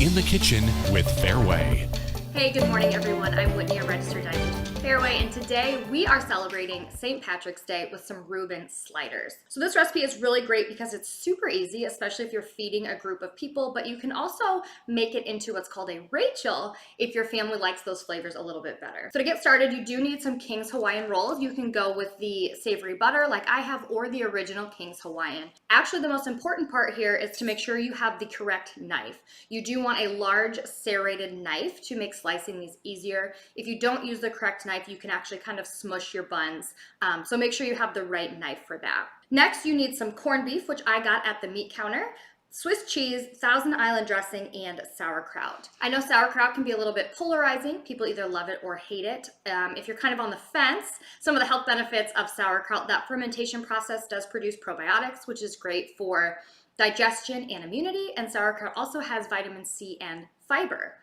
in the kitchen with Fareway. Hey, good morning everyone. I'm Whitney, a registered dietitian at Fareway, and today we are celebrating St. Patrick's Day with some Rueben sliders. So this recipe is really great because it's super easy, especially if you're feeding a group of people, but you can also make it into what's called a Rachel if your family likes those flavors a little bit better. So to get started, you do need some King's Hawaiian rolls. You can go with the savory butter like I have or the original King's Hawaiian. Actually, the most important part here is to make sure you have the correct knife. You do want a large serrated knife to make slicing these easier. If you don't use the correct knife, you can actually kind of smush your buns. So make sure you have the right knife for that. Next, you need some corned beef, which I got at the meat counter, Swiss cheese, Thousand Island dressing, and sauerkraut. I know sauerkraut can be a little bit polarizing. People either love it or hate it. If you're kind of on the fence, some of the health benefits of sauerkraut, that fermentation process does produce probiotics, which is great for digestion and immunity, and sauerkraut also has vitamin C and fiber.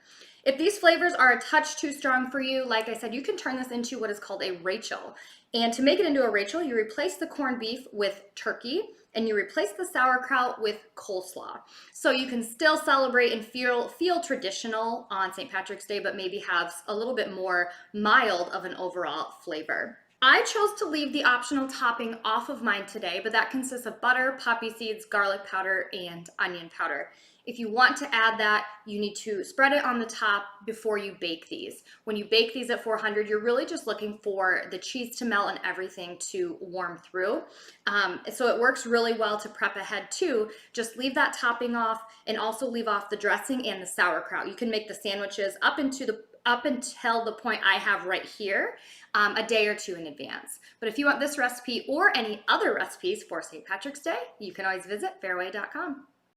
If these flavors are a touch too strong for you, like I said, you can turn this into what is called a Rachel. And to make it into a Rachel, you replace the corned beef with turkey and you replace the sauerkraut with coleslaw. So you can still celebrate and feel traditional on St. Patrick's Day, but maybe have a little bit more mild of an overall flavor. I chose to leave the optional topping off of mine today, but that consists of butter, poppy seeds, garlic powder, and onion powder. If you want to add that, you need to spread it on the top before you bake these. When you bake these at 400, you're really just looking for the cheese to melt and everything to warm through. So it works really well to prep ahead too. Just leave that topping off and also leave off the dressing and the sauerkraut. You can make the sandwiches up until the point I have right here, a day or two in advance. But if you want this recipe or any other recipes for St. Patrick's Day, you can always visit fareway.com.